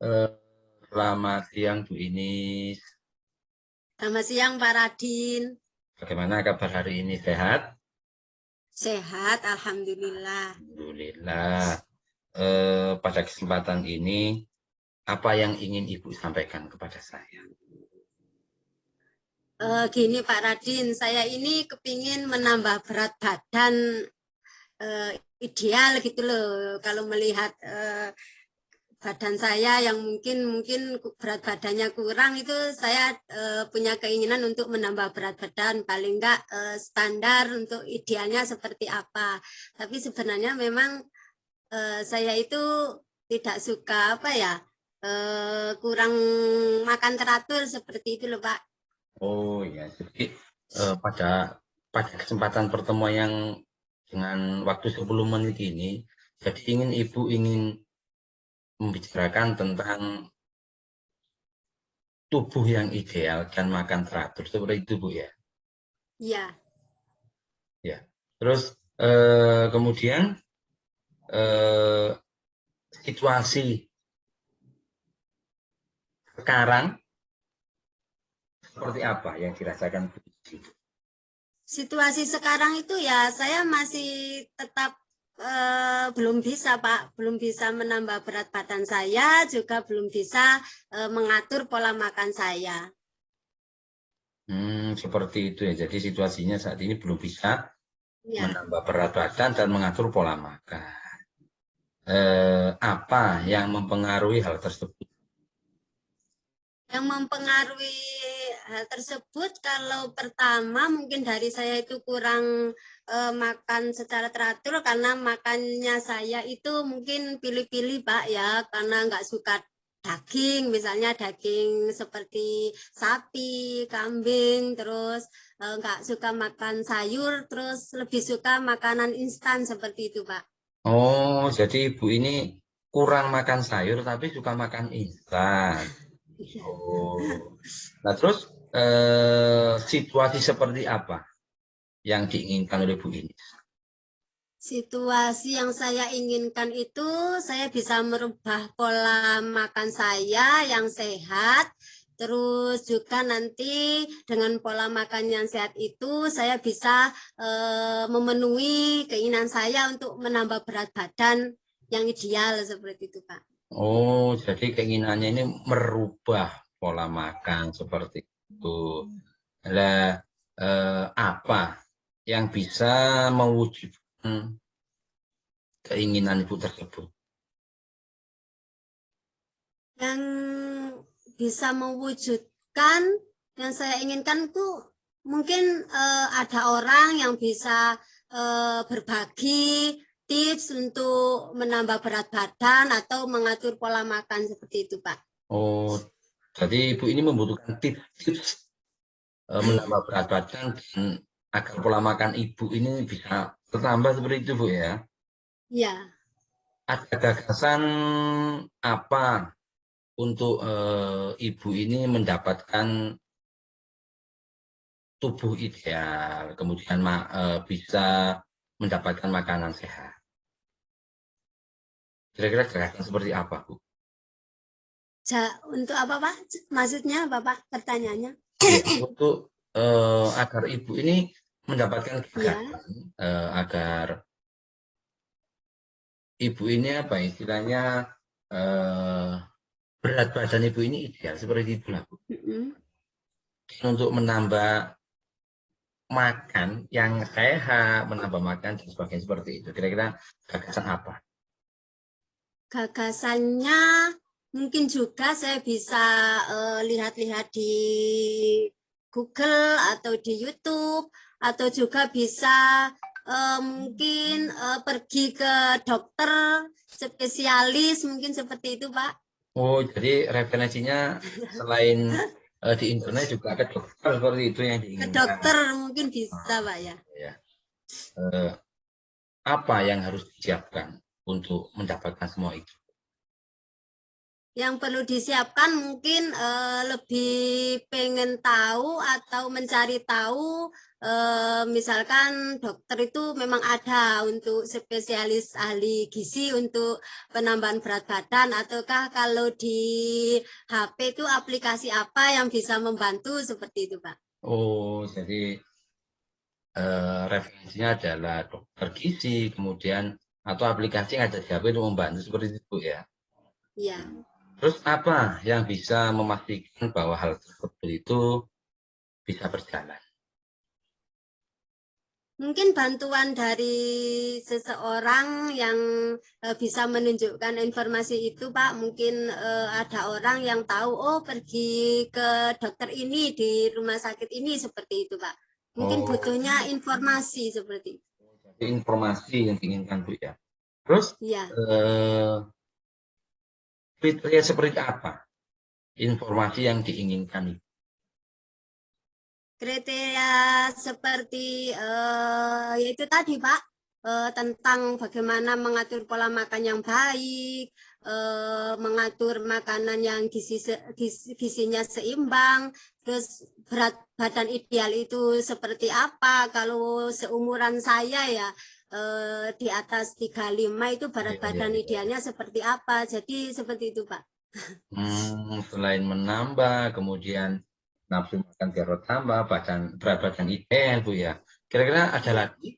Eh, Selamat siang Bu Inis. Selamat siang Pak Radin. Bagaimana kabar hari ini? Sehat? Sehat, Alhamdulillah. Alhamdulillah. Pada kesempatan ini, apa yang ingin Ibu sampaikan kepada saya? Gini Pak Radin, saya ini kepingin menambah berat badan ideal gitu loh. Kalau melihat badan saya yang mungkin berat badannya kurang itu saya punya keinginan untuk menambah berat badan paling enggak standar untuk idealnya seperti apa. Tapi sebenarnya memang saya itu tidak suka apa ya kurang makan teratur seperti itu loh Pak. Oh ya, jadi pada kesempatan pertemuan yang dengan waktu 10 menit ini, jadi Ibu ingin membicarakan tentang tubuh yang ideal dan makan teratur seperti itu Bu ya. Iya. Ya. Terus kemudian eh, situasi sekarang seperti apa yang dirasakan Bu? Situasi sekarang itu ya saya masih tetap belum bisa Pak, belum bisa menambah berat badan saya, juga belum bisa mengatur pola makan saya. Seperti itu ya. Jadi situasinya saat ini belum bisa Ya. menambah berat badan dan mengatur pola makan. Apa yang mempengaruhi hal tersebut? Yang mempengaruhi hal tersebut kalau pertama mungkin dari saya itu kurang makan secara teratur karena makannya saya itu mungkin pilih-pilih Pak ya karena nggak suka daging misalnya daging seperti sapi, kambing terus nggak suka makan sayur terus lebih suka makanan instan seperti itu Pak. Oh, jadi Ibu ini kurang makan sayur tapi suka makan instan. Oh. Nah, terus situasi seperti apa yang diinginkan oleh Bu ini? Situasi yang saya inginkan itu saya bisa merubah pola makan saya yang sehat, terus juga nanti dengan pola makan yang sehat itu saya bisa memenuhi keinginan saya untuk menambah berat badan yang ideal seperti itu, Pak. Oh, jadi keinginannya ini merubah pola makan seperti itu. Lah, apa yang bisa mewujudkan keinginan Ibu tersebut? Yang bisa mewujudkan yang saya inginkan itu mungkin ada orang yang bisa berbagi tips untuk menambah berat badan atau mengatur pola makan seperti itu, Pak. Oh, jadi Ibu ini membutuhkan tips-tips menambah berat badan dan agar pola makan Ibu ini bisa bertambah seperti itu, Bu ya. Ya, Ada gagasan apa untuk Ibu ini mendapatkan tubuh ideal, kemudian bisa mendapatkan makanan sehat. Kira-kira gerakan seperti apa, Bu? untuk apa, Pak? Maksudnya apa, Pak? Pertanyaannya? Ya, untuk agar Ibu ini mendapatkan Ya, gagasan, agar Ibu ini apa istilahnya, eh, berat badan Ibu ini ideal, seperti itulah, Bu. Untuk menambah makan yang sehat, menambah makan dan sebagainya seperti itu. Kira-kira gagasan apa? gagasannya mungkin juga saya bisa lihat-lihat di Google atau di YouTube atau juga bisa mungkin pergi ke dokter spesialis mungkin seperti itu Pak. Oh, jadi referensinya selain di internet juga ada dokter seperti itu yang Ke diinginkan. dokter mungkin bisa Pak ya. Ya. Eh, Apa yang harus disiapkan untuk mendapatkan semua itu? Yang perlu disiapkan mungkin lebih pengen tahu atau mencari tahu, misalkan dokter itu memang ada untuk spesialis ahli gizi untuk penambahan berat badan, ataukah kalau di HP itu aplikasi apa yang bisa membantu seperti itu, Pak? Oh, jadi referensinya adalah dokter gizi, kemudian atau aplikasi yang ada di HP untuk membantu seperti itu ya. Iya. Terus apa yang bisa memastikan bahwa hal tersebut itu bisa berjalan? Mungkin bantuan dari seseorang yang bisa menunjukkan informasi itu, Pak. Mungkin ada orang yang tahu, oh pergi ke dokter ini di rumah sakit ini, seperti itu, Pak. Mungkin butuhnya informasi seperti itu. Jadi informasi yang diinginkan, Bu ya. Terus Ya. kriteria seperti apa informasi yang diinginkan? Kriteria seperti yaitu tadi, Pak, tentang bagaimana mengatur pola makan yang baik, mengatur makanan yang gizinya seimbang, terus berat badan ideal itu seperti apa. Kalau seumuran saya ya di atas 35 itu berat badan idealnya seperti apa. Jadi seperti itu, Pak. Selain menambah, kemudian nafsu makan biar bertambah, berat badan ideal, Bu ya. Kira-kira ada lagi?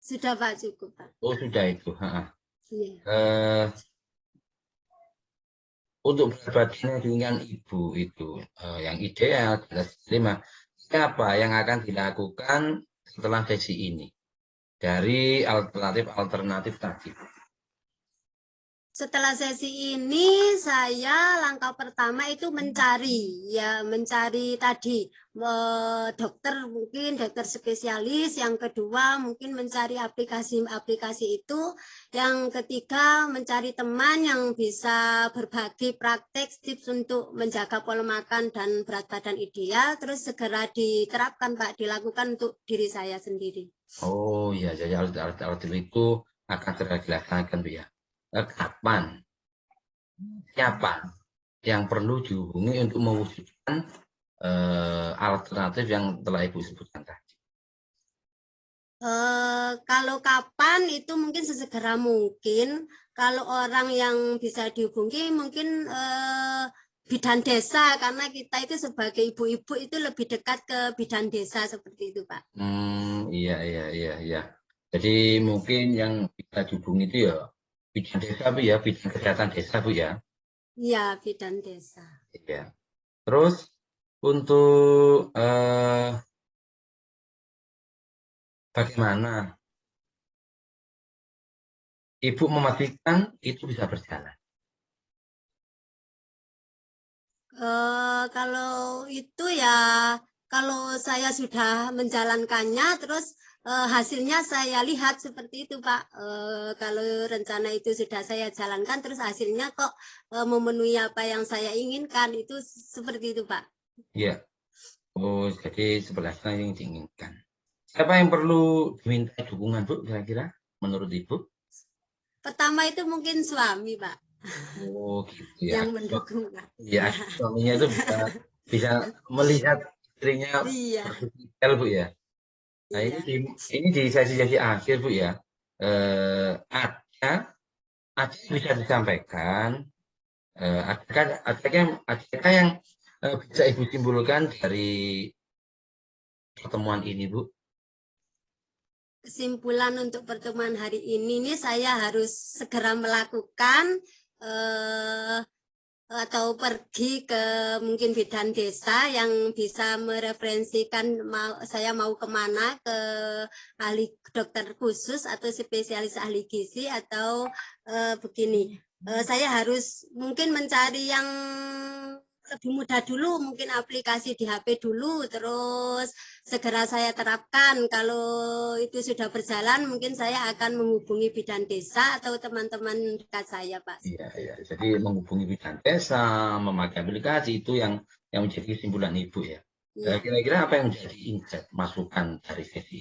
Sudah, Pak, cukup, Pak. Oh, sudah itu. Iya. Untuk berat badan dengan ibu itu yang ideal adalah 5. Siapa yang akan dilakukan setelah sesi ini dari alternatif tadi? Setelah sesi ini saya langkah pertama itu mencari tadi dokter, mungkin dokter spesialis. Yang kedua mungkin mencari aplikasi itu. Yang ketiga mencari teman yang bisa berbagi praktek tips untuk menjaga pola makan dan berat badan ideal, terus segera diterapkan, Pak, dilakukan untuk diri saya sendiri. Oh ya, jadi alternatif itu akan segera dilaksanakan, Bu ya. Kapan? Siapa yang perlu dihubungi untuk mewujudkan alternatif yang telah Ibu sebutkan tadi? Kalau kapan itu mungkin sesegera mungkin. Kalau orang yang bisa dihubungi mungkin bidan desa, karena kita itu sebagai ibu-ibu itu lebih dekat ke bidan desa seperti itu, Pak. Iya. Jadi mungkin yang bisa dihubungi itu ya bidan desa, Bu ya, bidan kesehatan desa, Bu ya. Iya, bidan desa. Iya. Terus untuk bagaimana Ibu memastikan itu bisa berjalan? Kalau itu ya, kalau saya sudah menjalankannya, terus hasilnya saya lihat seperti itu, Pak. Kalau rencana itu sudah saya jalankan, terus hasilnya kok memenuhi apa yang saya inginkan, itu seperti itu, Pak. Iya. Oh, jadi 11 yang diinginkan. Siapa yang perlu diminta dukungan, Bu, kira-kira menurut Ibu? Pertama itu mungkin suami, Pak. Oh, gitu ya. Yang mendukung, Pak. Ya, suaminya itu bisa melihat istrinya Iya. berpikir, Bu ya. Nah, Iya. ini di sesi-sesi akhir, Bu ya. Ada bisa disampaikan, adakah yang bisa Ibu simpulkan dari pertemuan ini, Bu? Kesimpulan untuk pertemuan hari ini saya harus segera melakukan atau pergi ke mungkin bidan desa yang bisa mereferensikan saya mau kemana, ke ahli dokter khusus atau spesialis ahli gizi, atau begini, saya harus mungkin mencari yang lebih mudah dulu, mungkin aplikasi di HP dulu, terus segera saya terapkan. Kalau itu sudah berjalan, mungkin saya akan menghubungi bidan desa atau teman-teman dekat saya, Pak. Iya. Jadi menghubungi bidan desa, memakai aplikasi itu yang menjadi kesimpulan Ibu ya. Kira-kira apa yang menjadi insight masukan dari sesi?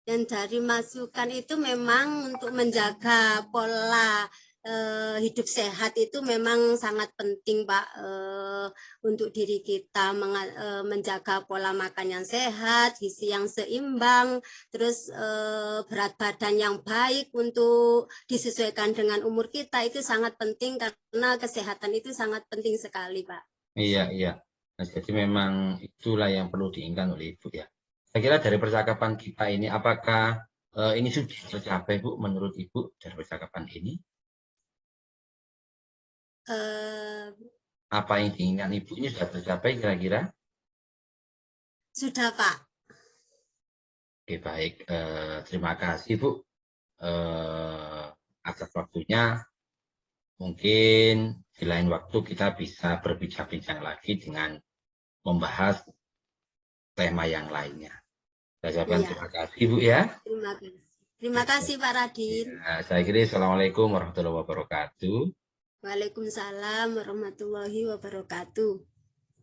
Dan dari masukan itu memang untuk menjaga pola hidup sehat itu memang sangat penting, Pak, untuk diri kita, menjaga pola makan yang sehat, gizi yang seimbang, terus berat badan yang baik untuk disesuaikan dengan umur kita, itu sangat penting karena kesehatan itu sangat penting sekali, Pak. Iya, iya. Nah, jadi memang itulah yang perlu diinginkan oleh Ibu ya. Saya kira dari percakapan kita ini, apakah ini sudah tercapai, Bu, menurut Ibu dari percakapan ini? Apa yang diinginkan Ibu ini sudah tercapai kira-kira? Sudah, Pak. Oke, baik. Terima kasih, Bu, atas waktunya. Mungkin di lain waktu kita bisa berbincang-bincang lagi dengan membahas tema yang lainnya. Saya ucapkan terima kasih, Bu, ya. Terima kasih. Terima kasih, Pak Radin. Ya, saya kira Assalamualaikum warahmatullahi wabarakatuh. Waalaikumsalam warahmatullahi wabarakatuh.